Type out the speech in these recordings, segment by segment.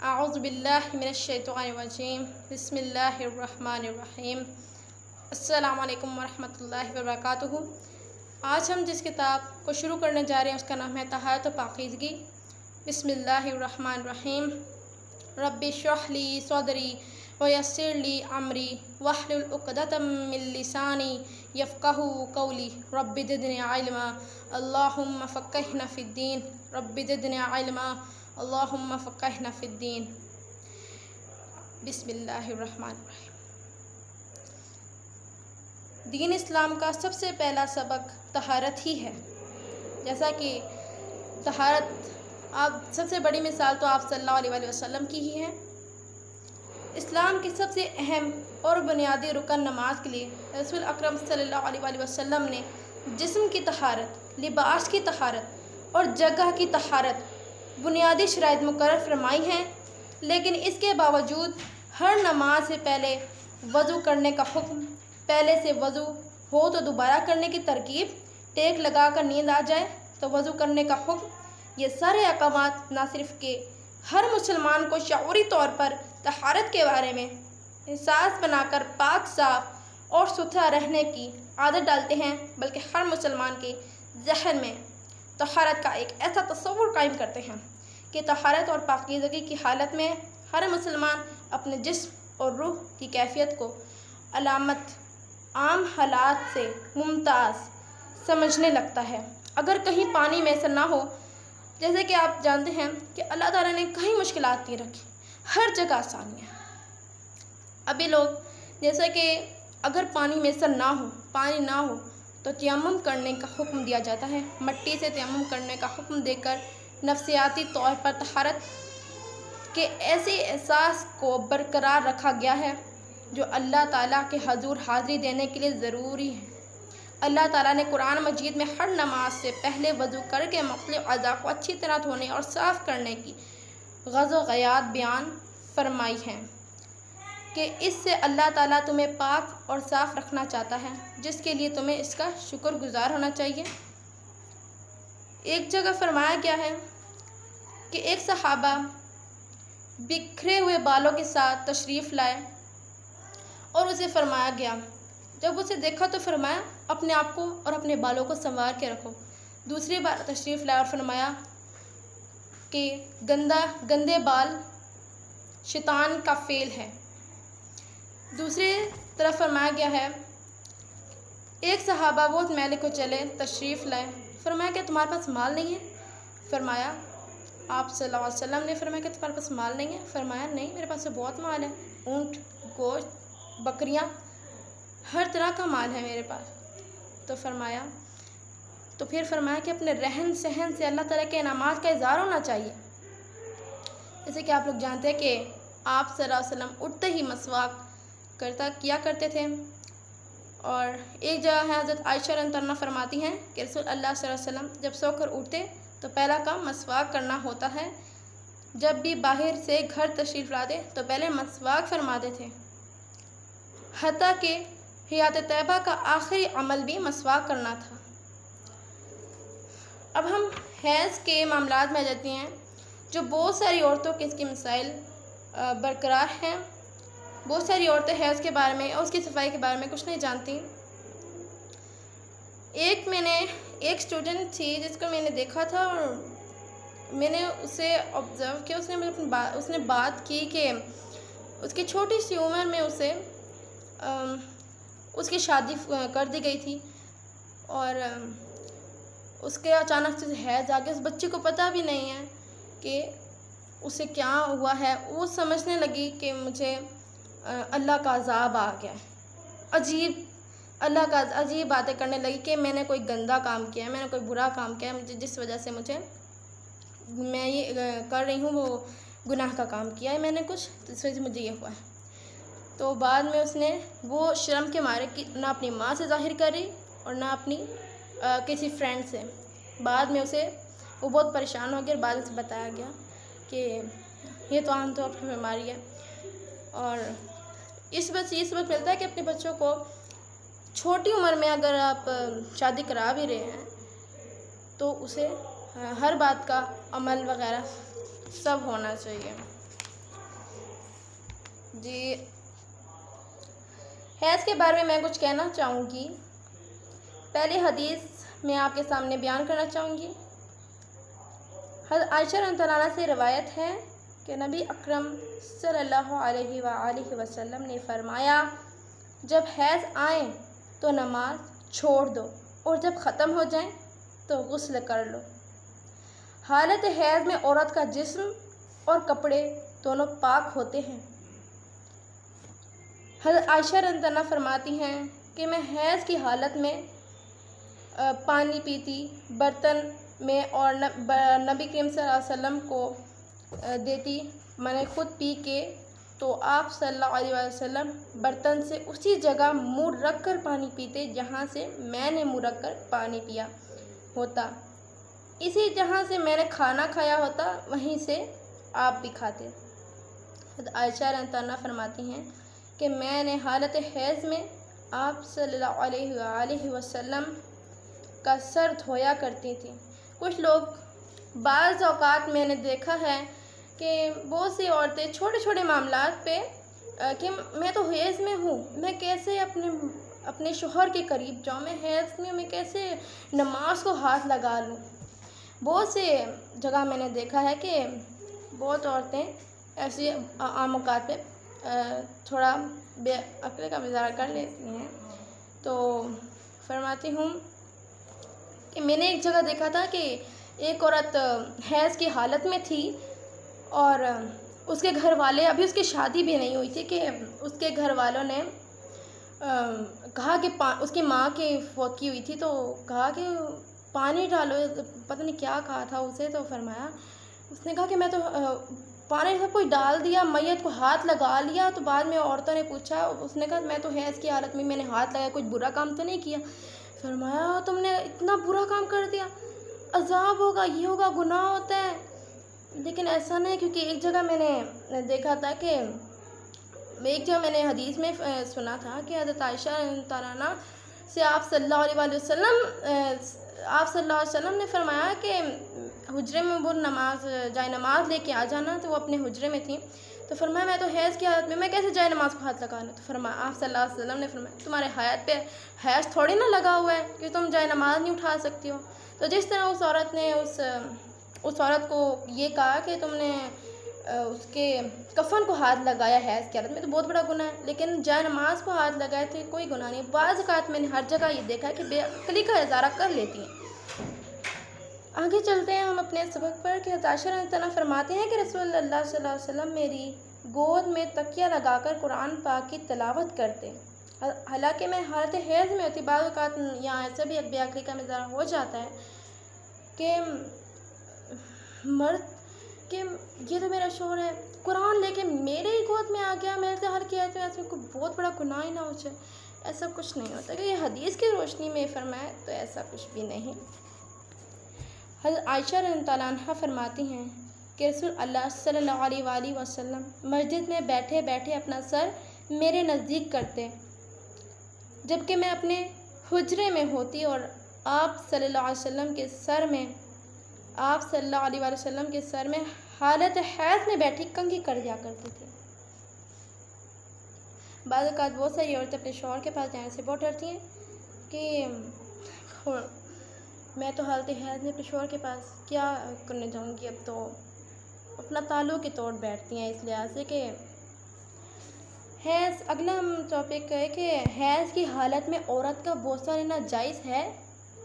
اعوذ باللہ من الشیطان الرجیم بسم اللہ الرحمن الرحیم السلام علیکم ورحمۃ اللہ وبرکاتہ۔ آج ہم جس کتاب کو شروع کرنے جا رہے ہیں اس کا نام ہے طہارت و پاکیزگی۔ بسم اللہ الرحمن الرحیم۔ رب اشرح لی صدری ویسر لی امری واحلل عقدۃ من لسانی یفقہوا قولی رب زدنی علما اللہم فقہنا فی الدین رب زدنی علما اللہم فقہنا فی الدین۔ بسم اللہ الرحمن الرحیم۔ دین اسلام کا سب سے پہلا سبق طہارت ہی ہے۔ جیسا کہ طہارت سب سے بڑی مثال تو آپ صلی اللہ علیہ وآلہ وسلم کی ہی ہے۔ اسلام کی سب سے اہم اور بنیادی رکن نماز کے لیے رسول اکرم صلی اللہ علیہ وآلہ وسلم نے جسم کی طہارت، لباس کی طہارت اور جگہ کی طہارت بنیادی شرائط مقرر فرمائی ہیں، لیکن اس کے باوجود ہر نماز سے پہلے وضو کرنے کا حکم، پہلے سے وضو ہو تو دوبارہ کرنے کی ترغیب، ٹیک لگا کر نیند آ جائے تو وضو کرنے کا حکم، یہ سارے احکامات نہ صرف کہ ہر مسلمان کو شعوری طور پر طہارت کے بارے میں احساس بنا کر پاک، صاف اور ستھرا رہنے کی عادت ڈالتے ہیں، بلکہ ہر مسلمان کے ذہن میں طہارت کا ایک ایسا تصور قائم کرتے ہیں کہ طہارت اور پاکیزگی کی حالت میں ہر مسلمان اپنے جسم اور روح کی کیفیت کو علامت عام حالات سے ممتاز سمجھنے لگتا ہے۔ اگر کہیں پانی میسر نہ ہو، جیسے کہ آپ جانتے ہیں کہ اللہ تعالیٰ نے کہیں مشکلات نہیں رکھی، ہر جگہ آسانیاں۔ ابھی لوگ جیسے کہ اگر پانی میسر نہ ہو تو تیمم کرنے کا حکم دیا جاتا ہے، مٹی سے تیمم کرنے کا حکم دے کر نفسیاتی طور پر طہارت کے ایسے احساس کو برقرار رکھا گیا ہے جو اللہ تعالیٰ کے حضور حاضری دینے کے لیے ضروری ہے۔ اللہ تعالیٰ نے قرآن مجید میں ہر نماز سے پہلے وضو کر کے مختلف اعضاء کو اچھی طرح دھونے اور صاف کرنے کی غرض و غایات بیان فرمائی ہیں کہ اس سے اللہ تعالیٰ تمہیں پاک اور صاف رکھنا چاہتا ہے، جس کے لیے تمہیں اس کا شکر گزار ہونا چاہیے۔ ایک جگہ فرمایا گیا ہے کہ ایک صحابہ بکھرے ہوئے بالوں کے ساتھ تشریف لائے اور اسے فرمایا گیا، جب اسے دیکھا تو فرمایا اپنے آپ کو اور اپنے بالوں کو سنوار کے رکھو۔ دوسری بار تشریف لائے اور فرمایا کہ گندے بال شیطان کا فعل ہے۔ دوسری طرف فرمایا گیا ہے ایک صحابہ بہت میلے کو چلے، تشریف لائے، فرمایا کہ تمہارے پاس مال نہیں ہے؟ فرمایا آپ صلی اللہ علیہ وسلم نے فرمایا کہ تمہارے پاس مال نہیں ہے؟ فرمایا نہیں، میرے پاس تو بہت مال ہے، اونٹ، گوشت، بکریاں، ہر طرح کا مال ہے میرے پاس۔ تو پھر فرمایا کہ اپنے رہن سہن سے اللہ تعالیٰ کے انعامات کا اظہار ہونا چاہیے۔ جیسے کہ آپ لوگ جانتے ہیں کہ آپ صلی اللہ علیہ وسلم اٹھتے ہی مسواک کیا کرتے تھے، اور ایک جگہ ہے حضرت عائشہ رضی اللہ عنہا فرماتی ہیں کہ رسول اللہ صلی اللہ علیہ وسلم جب سو کر اٹھتے تو پہلا کام مسواک کرنا ہوتا ہے، جب بھی باہر سے گھر تشریف لاتے تو پہلے مسواک فرماتے تھے، حتیٰ کہ حیات طیبہ کا آخری عمل بھی مسواک کرنا تھا۔ اب ہم حیض کے معاملات میں آ جاتے ہیں، جو بہت ساری عورتوں کے اس کے مسائل برقرار ہیں۔ بہت ساری عورتیں حیض کے بارے میں اور اس کی صفائی کے بارے میں کچھ نہیں جانتی۔ ایک اسٹوڈنٹ تھی جس کو میں نے دیکھا تھا اور میں نے اسے آبزرو کیا، اس نے بات کی کہ اس کی چھوٹی سی عمر میں اس کی شادی کر دی گئی تھی، اور اس کے اچانک سے حیض آ گیا، اس بچی کو پتہ بھی نہیں ہے کہ اسے کیا ہوا ہے۔ وہ سمجھنے لگی کہ مجھے اللہ کا عذاب آ گیا ہے، عجیب باتیں کرنے لگی کہ میں نے کوئی گندا کام کیا ہے، میں نے کوئی برا کام کیا ہے، جس وجہ سے میں یہ کر رہی ہوں، وہ گناہ کا کام کیا ہے میں نے کچھ، اس وجہ سے مجھے یہ ہوا ہے۔ تو بعد میں اس نے وہ شرم کے مارے کہ نہ اپنی ماں سے ظاہر کر رہی اور نہ اپنی کسی فرینڈ سے۔ بعد میں وہ بہت پریشان ہو گیا اور بعد میں بتایا گیا کہ یہ تو عام طور پر بیماری ہے۔ اور اس وقت ملتا ہے کہ اپنے بچوں کو چھوٹی عمر میں اگر آپ شادی کرا بھی رہے ہیں تو اسے ہر بات کا عمل وغیرہ سب ہونا چاہیے۔ جی، حیض کے بارے میں کچھ کہنا چاہوں گی۔ پہلی حدیث میں آپ کے سامنے بیان کرنا چاہوں گی۔ حضرت عائشہ رضی اللہ عنہا سے روایت ہے کہ نبی اکرم صلی اللہ علیہ وآلہ وسلم نے فرمایا، جب حیض آئیں تو نماز چھوڑ دو اور جب ختم ہو جائیں تو غسل کر لو۔ حالت حیض میں عورت کا جسم اور کپڑے دونوں پاک ہوتے ہیں۔ حضرت عائشہ رضی اللہ عنہا فرماتی ہیں کہ میں حیض کی حالت میں پانی پیتی برتن میں اور نبی کریم صلی اللہ علیہ وسلم کو دیتی۔ میں نے خود پی کے تو آپ صلی اللہ علیہ وسلم برتن سے اسی جگہ منہ رکھ کر پانی پیتے جہاں سے میں نے منہ رکھ کر پانی پیا ہوتا، اسی جہاں سے میں نے کھانا کھایا ہوتا وہیں سے آپ بھی کھاتے۔ حضرت عائشہ رضی اللہ عنہا فرماتی ہیں کہ میں نے حالت حیض میں آپ صلی اللہ علیہ وآلہ وسلم کا سر دھویا کرتی تھی۔ کچھ لوگ بعض اوقات میں نے دیکھا ہے کہ بہت سی عورتیں چھوٹے چھوٹے معاملات پہ کہ میں تو حیض میں ہوں، میں کیسے اپنے شوہر کے قریب جاؤں، میں حیض میں کیسے نماز کو ہاتھ لگا لوں۔ بہت سے جگہ میں نے دیکھا ہے کہ بہت عورتیں ایسی عام اوقات پہ تھوڑا بے عقلی کا مظاہرہ کر لیتی ہیں۔ تو فرماتی ہوں کہ میں نے ایک جگہ دیکھا تھا کہ ایک عورت حیض کی حالت میں تھی اور اس کے گھر والے، ابھی اس کی شادی بھی نہیں ہوئی تھی، کہ اس کے گھر والوں نے کہا کہ اس کی ماں کی فوت کی ہوئی تھی، تو کہا کہ پانی ڈالو، پتہ نہیں کیا کہا تھا اسے، تو فرمایا اس نے کہا کہ میں تو پانی سب کچھ ڈال دیا، میت کو ہاتھ لگا لیا۔ تو بعد میں عورتوں نے پوچھا، اس نے کہا میں تو حیض کی حالت میں نے ہاتھ لگایا، کچھ برا کام تو نہیں کیا۔ فرمایا تم نے اتنا برا کام کر دیا، عذاب ہوگا، یہ ہوگا، گناہ ہوتا ہے۔ لیکن ایسا نہیں، کیونکہ ایک جگہ میں نے دیکھا تھا کہ میں نے حدیث میں سنا تھا کہ حضرت عائشہ رضی اللہ عنہا سے آپ صلی اللہ علیہ وسلم نے فرمایا کہ حجرے میں وہ جائے نماز لے کے آ جانا، تو وہ اپنے حجرے میں تھیں۔ تو فرمایا میں تو حیض کی حالت میں کیسے جائے نماز کو ہاتھ لگا لوں؟ تو فرمایا آپ صلی اللہ علیہ وسلم نے فرمایا تمہارے حیات پہ حیض تھوڑی نہ لگا ہوا ہے کہ تم جائے نماز نہیں اٹھا سکتی ہو۔ تو جس طرح اس عورت نے اس عورت کو یہ کہا کہ تم نے اس کے کفن کو ہاتھ لگایا حیض کی حالت میں، تو بہت بڑا گناہ ہے، لیکن جائے نماز کو ہاتھ لگائے تھے کوئی گناہ نہیں۔ بعض اوقات میں نے ہر جگہ یہ دیکھا ہے کہ بے عقلی کا اظہار کر لیتی ہیں۔ آگے چلتے ہیں ہم اپنے سبق پر کہ حضرت عائشہ رضی اللہ عنہا فرماتے ہیں کہ رسول اللہ صلی اللہ علیہ وسلم میری گود میں تکیہ لگا کر قرآن پاک کی تلاوت کرتے، حالانکہ میں حالت حیض میں ہوتی۔ بعض اوقات یہاں ایسا بھی بے عقلی کا مظاہرہ ہو جاتا ہے کہ مرد کہ یہ تو میرا شوہر ہے، قرآن لے کے میرے ہی گود میں آ گیا، میرے سے ہر کیا تو ایسے کوئی بہت بڑا گناہ ہی نہ ہو جائے۔ ایسا کچھ نہیں ہوتا، کہ یہ حدیث کی روشنی میں فرمائے تو ایسا کچھ بھی نہیں۔ حضرت عائشہ رضی اللہ عنہا فرماتی ہیں کہ رسول اللہ صلی اللہ علیہ وآلہ وسلم مسجد میں بیٹھے بیٹھے اپنا سر میرے نزدیک کرتے، جبکہ میں اپنے حجرے میں ہوتی، اور آپ صلی اللہ علیہ وسلم کے سر میں حالت حیض میں بیٹھی کنگھی کر دیا کرتی تھی۔ بعض اوقات بہت ساری عورتیں اپنے شوہر کے پاس جانے سے بہت ڈرتی ہیں کہ میں تو حالت حیض میں اپنے شوہر کے پاس کیا کرنے جاؤں گی، اب تو اپنا تعلق ہی توڑ بیٹھتی ہیں، اس لحاظ سے کہ حیض۔ اگلا ٹاپک ہے کہ حیض کی حالت میں عورت کا بوسہ لینا جائز ہے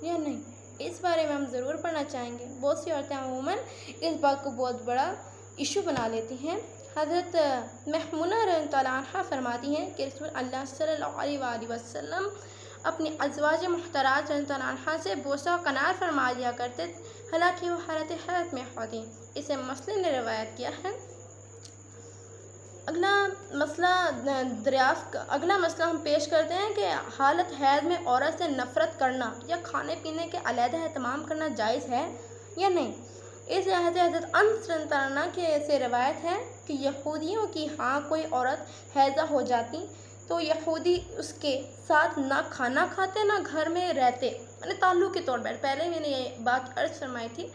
یا نہیں، اس بارے میں ہم ضرور پڑھنا چاہیں گے۔ بہت سی عورتیں عموماً اس بات کو بہت بڑا ایشو بنا لیتی ہیں۔ حضرت میمونہ رضی اللہ عنہا فرماتی ہیں کہ رسول اللہ صلی اللہ علیہ وآلہ وسلم اپنی ازواج محترمات رضی اللہ عنہا سے بوسہ و کنار فرما لیا کرتے، حالانکہ وہ حالت حیض میں ہوتی۔ اسے مسلم نے روایت کیا ہے۔ اگلا مسئلہ ہم پیش کرتے ہیں کہ حالت حیض میں عورت سے نفرت کرنا یا کھانے پینے کے علیحدہ اہتمام کرنا جائز ہے یا نہیں۔ اس لحاظ سے حضرت انس رضی اللہ عنہ کے سے روایت ہے کہ یہودیوں کی ہاں کوئی عورت حیضہ ہو جاتی تو یہودی اس کے ساتھ نہ کھانا کھاتے نہ گھر میں رہتے، یعنی تعلق کے طور پر۔ پہلے میں نے یہ بات عرض فرمائی تھی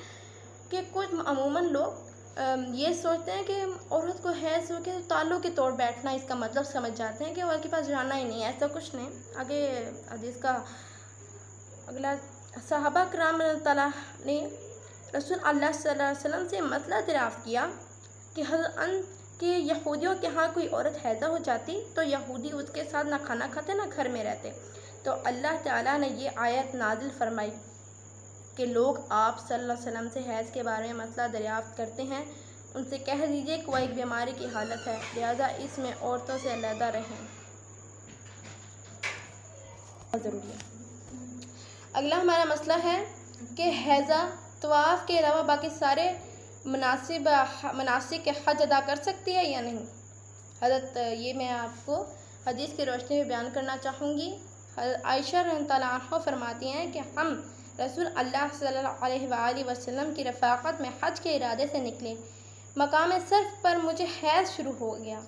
کہ کچھ عموماً لوگ یہ سوچتے ہیں کہ عورت کو حیض ہو کے تالوں کے توڑ بیٹھنا، اس کا مطلب سمجھ جاتے ہیں کہ عورت کے پاس جانا ہی نہیں ہے، ایسا کچھ نہیں۔ آگے حدیث کا اگلا، صحابہ کرام رضی اللہ تعالیٰ نے رسول اللہ صلی اللہ علیہ وسلم سے مسئلہ دریافت کیا کہ کہ یہودیوں کے ہاں کوئی عورت حیضہ ہو جاتی تو یہودی اس کے ساتھ نہ کھانا کھاتے نہ گھر میں رہتے، تو اللہ تعالیٰ نے یہ آیت نازل فرمائی کہ لوگ آپ صلی اللہ علیہ وسلم سے حیض کے بارے میں مسئلہ دریافت کرتے ہیں، ان سے کہہ دیجئے کہ وہ ایک بیماری کی حالت ہے، لہذا اس میں عورتوں سے علیحدہ رہیں۔ ضروری ہے۔ اگلا ہمارا مسئلہ ہے کہ حیضہ طواف کے علاوہ باقی سارے مناسک کے حج ادا کر سکتی ہے یا نہیں۔ حضرت یہ میں آپ کو حدیث کی روشنی میں بیان کرنا چاہوں گی۔ حضرت عائشہ رضی اللہ عنہا فرماتی ہیں کہ ہم رسول اللہ صلی اللہ علیہ وآلہ وسلم کی رفاقت میں حج کے ارادے سے نکلے، مقام صرف پر مجھے حیض شروع ہو گیا۔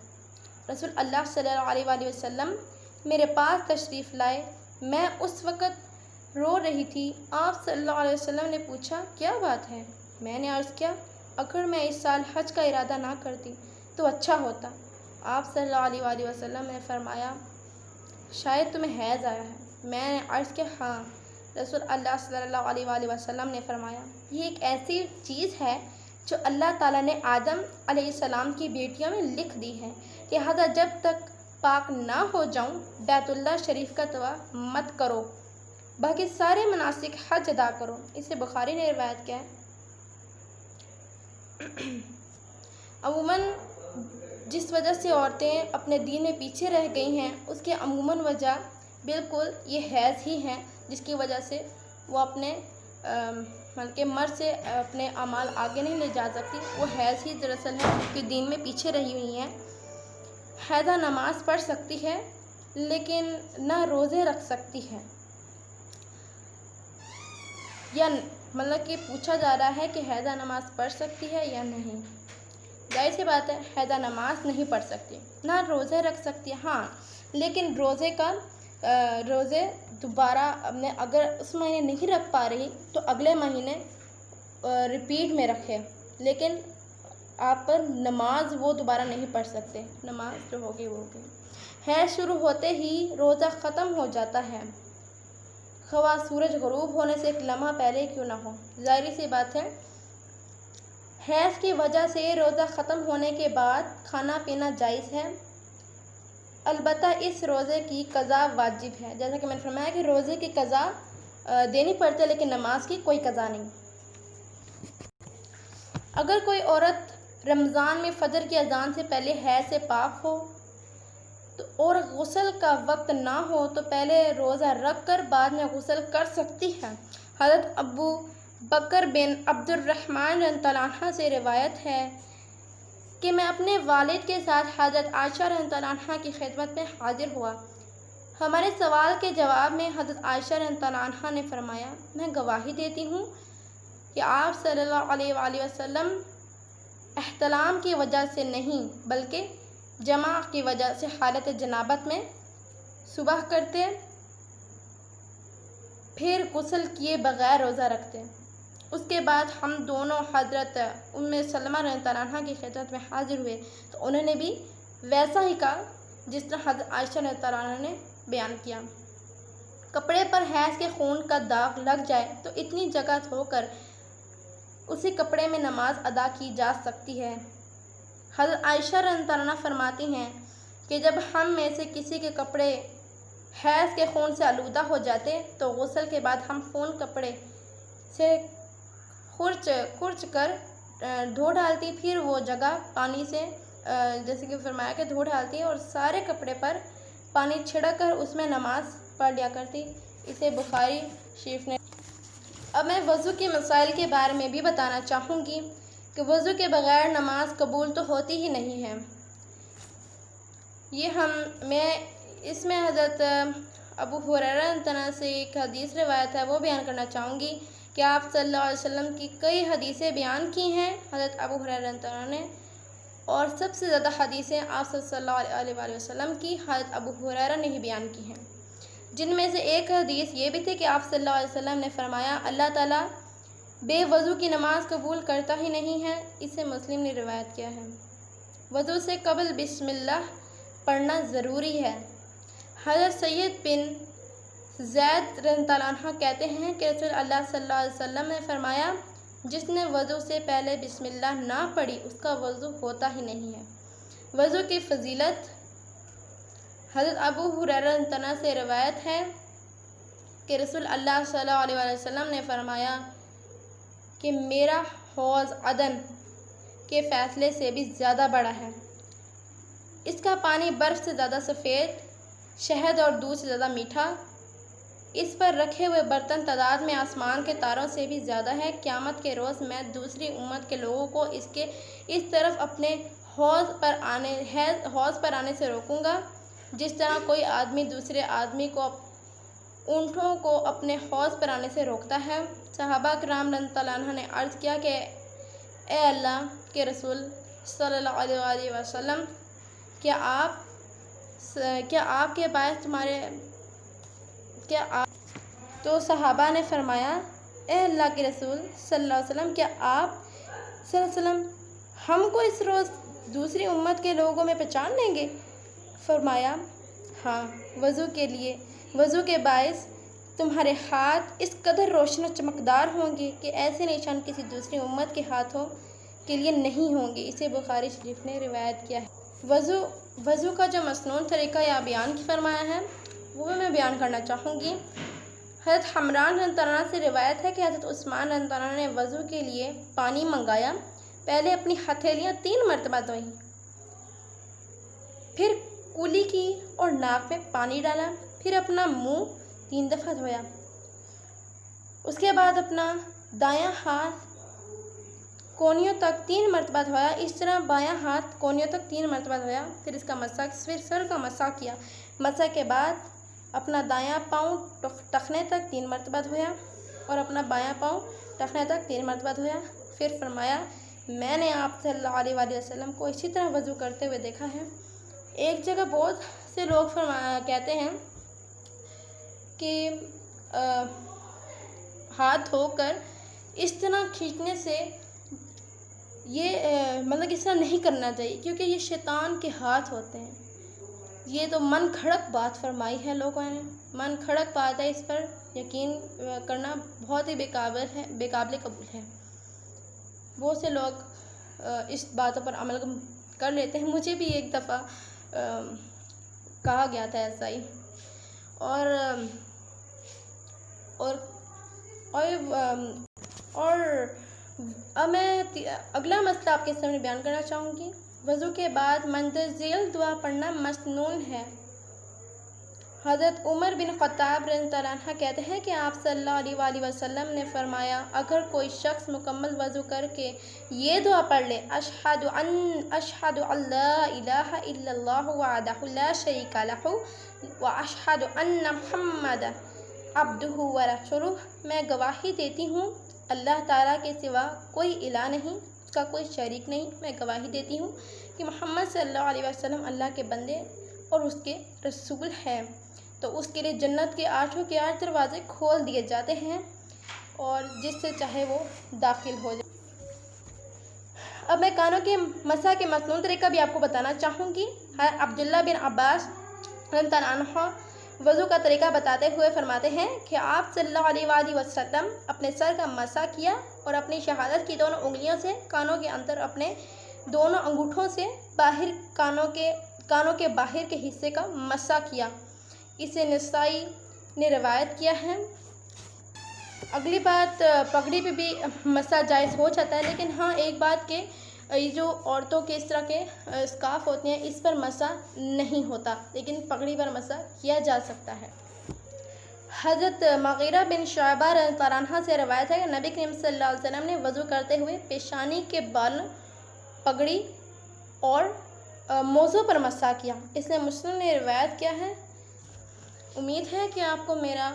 رسول اللہ صلی اللہ علیہ وآلہ وسلم میرے پاس تشریف لائے، میں اس وقت رو رہی تھی۔ آپ صلی اللہ علیہ وسلم نے پوچھا کیا بات ہے؟ میں نے عرض کیا اگر میں اس سال حج کا ارادہ نہ کرتی تو اچھا ہوتا۔ آپ صلی اللہ علیہ وآلہ وسلم نے فرمایا شاید تمہیں حیض آیا ہے؟ میں نے عرض کیا ہاں۔ رسول اللہ صلی اللہ علیہ وآلہ وسلم نے فرمایا یہ ایک ایسی چیز ہے جو اللہ تعالیٰ نے آدم علیہ السلام کی بیٹیوں میں لکھ دی ہے، لہذا جب تک پاک نہ ہو جاؤں بیت اللہ شریف کا طواف مت کرو، باقی سارے مناسک حج ادا کرو۔ اسے بخاری نے روایت کیا ہے۔ عموماً جس وجہ سے عورتیں اپنے دین میں پیچھے رہ گئی ہیں اس کے عموماً وجہ بالکل یہ حیض ہی ہیں، جس کی وجہ سے وہ اپنے بلکہ مرد سے اپنے اعمال آگے نہیں لے جا سکتی، وہ حیض ہی دراصل ہے کہ دین میں پیچھے رہی ہوئی ہیں۔ حیضہ نماز پڑھ سکتی ہے لیکن نہ روزے رکھ سکتی ہے، یا مطلب کہ پوچھا جا رہا ہے کہ حیضہ نماز پڑھ سکتی ہے یا نہیں۔ ظاہر سی بات ہے حیضہ نماز نہیں پڑھ سکتی، نہ روزے رکھ سکتی ہے، ہاں لیکن روزے دوبارہ اگر اس مہینے نہیں رکھ پا رہی تو اگلے مہینے ریپیٹ میں رکھے، لیکن آپ پر نماز وہ دوبارہ نہیں پڑھ سکتے، نماز جو ہوگی وہ ہوگی۔ حیض شروع ہوتے ہی روزہ ختم ہو جاتا ہے، خواہ سورج غروب ہونے سے ایک لمحہ پہلے کیوں نہ ہو۔ ظاہری سی بات ہے حیض کی وجہ سے روزہ ختم ہونے کے بعد کھانا پینا جائز ہے، البتہ اس روزے کی قضا واجب ہے، جیسا کہ میں نے فرمایا کہ روزے کی قضا دینی پڑتی ہے لیکن نماز کی کوئی قضا نہیں۔ اگر کوئی عورت رمضان میں فجر کی اذان سے پہلے حیض سے پاک ہو اور غسل کا وقت نہ ہو تو پہلے روزہ رکھ کر بعد میں غسل کر سکتی ہے۔ حضرت ابو بکر بن عبد الرحمن رضی اللہ عنہ سے روایت ہے کہ میں اپنے والد کے ساتھ حضرت عائشہ رضی اللہ عنہ کی خدمت میں حاضر ہوا۔ ہمارے سوال کے جواب میں حضرت عائشہ رضی اللہ عنہ نے فرمایا میں گواہی دیتی ہوں کہ آپ صلی اللہ علیہ وآلہ وسلم احتلام کی وجہ سے نہیں بلکہ جماع کی وجہ سے حالت جنابت میں صبح کرتے پھر غسل کیے بغیر روزہ رکھتے۔ اس کے بعد ہم دونوں حضرت ام سلمہ رضی اللہ عنہ کی خدمت میں حاضر ہوئے تو انہوں نے بھی ویسا ہی کہا جس طرح حضرت عائشہ رضی اللہ عنہ نے بیان کیا۔ کپڑے پر حیض کے خون کا داغ لگ جائے تو اتنی جگہ دھو کر اسی کپڑے میں نماز ادا کی جا سکتی ہے۔ حضرت عائشہ رضی اللہ عنہ فرماتی ہیں کہ جب ہم میں سے کسی کے کپڑے حیض کے خون سے آلودہ ہو جاتے تو غسل کے بعد ہم خون کپڑے سے کھرچ کر دھو ڈالتی، پھر وہ جگہ پانی سے جیسے کہ فرمایا کہ دھو ڈالتی اور سارے کپڑے پر پانی چھڑک کر اس میں نماز پڑھ لیا کرتی۔ اسے بخاری شریف نے۔ اب میں وضو کے مسائل کے بارے میں بھی بتانا چاہوں گی کہ وضو کے بغیر نماز قبول تو ہوتی ہی نہیں ہے۔ اس میں حضرت ابو ہریرہ رضی اللہ عنہ سے ایک حدیث روایت ہے وہ بیان کرنا چاہوں گی کہ آپ صلی اللہ علیہ وسلم کی کئی حدیثیں بیان کی ہیں حضرت ابو ہریرہ رضی اللہ عنہ نے، اور سب سے زیادہ حدیثیں آپ صلی اللہ علیہ وآلہ وسلم کی حضرت ابو ہریرہ نے ہی بیان کی ہیں، جن میں سے ایک حدیث یہ بھی تھی کہ آپ صلی اللہ علیہ وسلم نے فرمایا اللہ تعالیٰ بے وضو کی نماز قبول کرتا ہی نہیں ہے، اسے مسلم نے روایت کیا ہے۔ وضو سے قبل بسم اللہ پڑھنا ضروری ہے۔ حضرت سید بن زید رضی اللہ عنہ کہتے ہیں کہ رسول اللہ صلی اللہ علیہ وسلم نے فرمایا، جس نے وضو سے پہلے بسم اللہ نہ پڑھی اس کا وضو ہوتا ہی نہیں ہے۔ وضو کی فضیلت حضرت ابو ہریرہ رضی اللہ عنہ سے روایت ہے کہ رسول اللہ صلی اللہ علیہ وسلم نے فرمایا کہ میرا حوض عدن کے فیصلے سے بھی زیادہ بڑا ہے۔ اس کا پانی برف سے زیادہ سفید، شہد اور دودھ سے زیادہ میٹھا، اس پر رکھے ہوئے برتن تعداد میں آسمان کے تاروں سے بھی زیادہ ہے۔ قیامت کے روز میں دوسری امت کے لوگوں کو اس طرف اپنے حوض پر آنے سے روکوں گا، جس طرح کوئی آدمی دوسرے آدمی کو اونٹوں کو اپنے حوض پر آنے سے روکتا ہے۔ صحابہ کرام رضی اللہ عنہ نے عرض کیا کہ اے اللہ کے رسول صلی اللہ علیہ وسلم، کیا آپ کے باعث تو صحابہ نے فرمایا، اے اللہ کے رسول صلی اللہ علیہ وسلم، کیا آپ صلی اللہ علیہ وسلم ہم کو اس روز دوسری امت کے لوگوں میں پہچان لیں گے؟ فرمایا، ہاں، وضو کے باعث تمہارے ہاتھ اس قدر روشن و چمکدار ہوں گے کہ ایسے نشان کسی دوسری امت کے ہاتھوں کے لیے نہیں ہوں گے۔ اسے بخاری شریف نے روایت کیا ہے۔ وضو کا جو مسنون طریقہ یا بیان فرمایا ہے وہ میں بیان کرنا چاہوں گی۔ حضرت حمران رضی اللہ عنہ سے روایت ہے کہ حضرت عثمان رضی اللہ عنہ نے وضو کے لیے پانی منگایا، پہلے اپنی ہتھیلیاں 3 مرتبہ دھوئیں، پھر کلی کی اور ناک میں پانی ڈالا، پھر اپنا منہ 3 دفعہ دھویا، اس کے بعد اپنا دایاں ہاتھ کونیوں تک 3 مرتبہ دھویا، اس طرح بایاں ہاتھ کونیوں تک 3 مرتبہ دھویا، پھر سر کا مسح کیا، مسح کے بعد اپنا دایاں پاؤں ٹخنے تک 3 مرتبہ دھویا اور اپنا بایاں پاؤں ٹخنے تک 3 مرتبہ دھویا۔ پھر فرمایا، میں نے آپ صلی اللہ علیہ وسلم کو اسی طرح وضو کرتے ہوئے دیکھا ہے۔ ایک جگہ بہت سے لوگ کہتے ہیں کہ ہاتھ دھو کر اس طرح کھینچنے سے مطلب اس طرح نہیں کرنا چاہیے کیونکہ یہ شیطان کے ہاتھ ہوتے ہیں۔ یہ تو من گھڑت بات فرمائی ہے لوگوں نے، من گھڑت بات ہے، اس پر یقین کرنا بہت ہی بے قابل قبول ہے۔ بہت سے لوگ اس باتوں پر عمل کر لیتے ہیں، مجھے بھی ایک دفعہ کہا گیا تھا ایسا ہی۔ اور اب میں اگلا مسئلہ آپ کے سامنے بیان کرنا چاہوں گی۔ وضو کے بعد مندرجہ ذیل دعا پڑھنا مسنون ہے۔ حضرت عمر بن خطاب رضی اللہ عنہ کہتے ہیں کہ آپ صلی اللہ علیہ وسلم نے فرمایا، اگر کوئی شخص مکمل وضو کر کے یہ دعا پڑھ لے، اشہد ان لا الہ الا اللہ وحدہ لا شریک لہ واشہد ان محمدا عبدہ ورسولہ، میں گواہی دیتی ہوں اللہ تعالیٰ کے سوا کوئی الہ نہیں، اس کا کوئی شریک نہیں، میں گواہی دیتی ہوں کہ محمد صلی اللہ علیہ وسلم اللہ کے بندے اور اس کے رسول ہیں، تو اس کے لیے جنت کے 8 دروازے کھول دیے جاتے ہیں اور جس سے چاہے وہ داخل ہو جائے۔ اب میں کانوں کے مسح کے مسنون طریقہ بھی آپ کو بتانا چاہوں گی۔ عبداللہ بن عباس رضی اللہ عنہ وضو کا طریقہ بتاتے ہوئے فرماتے ہیں کہ آپ صلی اللہ علیہ وسلم اپنے سر کا مسح کیا اور اپنی شہادت کی دونوں انگلیوں سے کانوں کے اندر اپنے دونوں انگوٹھوں سے کانوں کے باہر کے حصے کا مسح کیا۔ اسے نسائی نے روایت کیا ہے۔ اگلی بات، پگڑی پہ بھی مسح جائز ہو جاتا ہے، لیکن ہاں ایک بات کہ یہ جو عورتوں کے اس طرح کے اسکارف ہوتے ہیں اس پر مسح نہیں ہوتا، لیکن پگڑی پر مسح کیا جا سکتا ہے۔ حضرت مغیرہ بن شعبہ رضی اللہ عنہ سے روایت ہے کہ نبی کریم صلی اللہ علیہ وسلم نے وضو کرتے ہوئے پیشانی کے بال، پگڑی اور موزوں پر مسح کیا۔ اس نے مسلم نے روایت کیا ہے۔ امید ہے کہ آپ کو میرا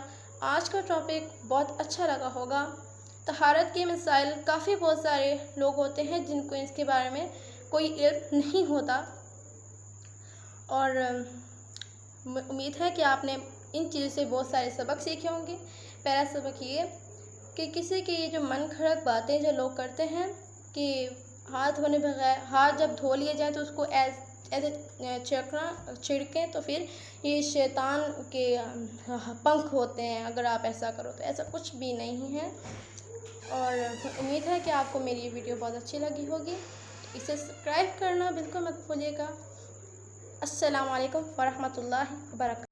آج کا ٹاپک بہت اچھا لگا ہوگا۔ طہارت کے مسائل کافی بہت سارے لوگ ہوتے ہیں جن کو اس کے بارے میں کوئی علم نہیں ہوتا، اور امید ہے کہ آپ نے ان چیزوں سے بہت سارے سبق سیکھے ہوں گے۔ پہلا سبق یہ کہ کسی کی یہ جو من گھڑت باتیں جو لوگ کرتے ہیں کہ ہاتھ دھونے بغیر ہاتھ جب دھو لیے جائیں تو اس کو ایسے چھڑکیں تو پھر یہ شیطان کے پنکھ ہوتے ہیں اگر آپ ایسا کرو تو. ایسا کچھ بھی نہیں ہے. اور امید ہے کہ آپ کو میری یہ ویڈیو بہت اچھی لگی ہوگی. اسے سبسکرائب کرنا بالکل مت بھولیے گا. السلام علیکم ورحمۃ اللہ وبرکاتہ.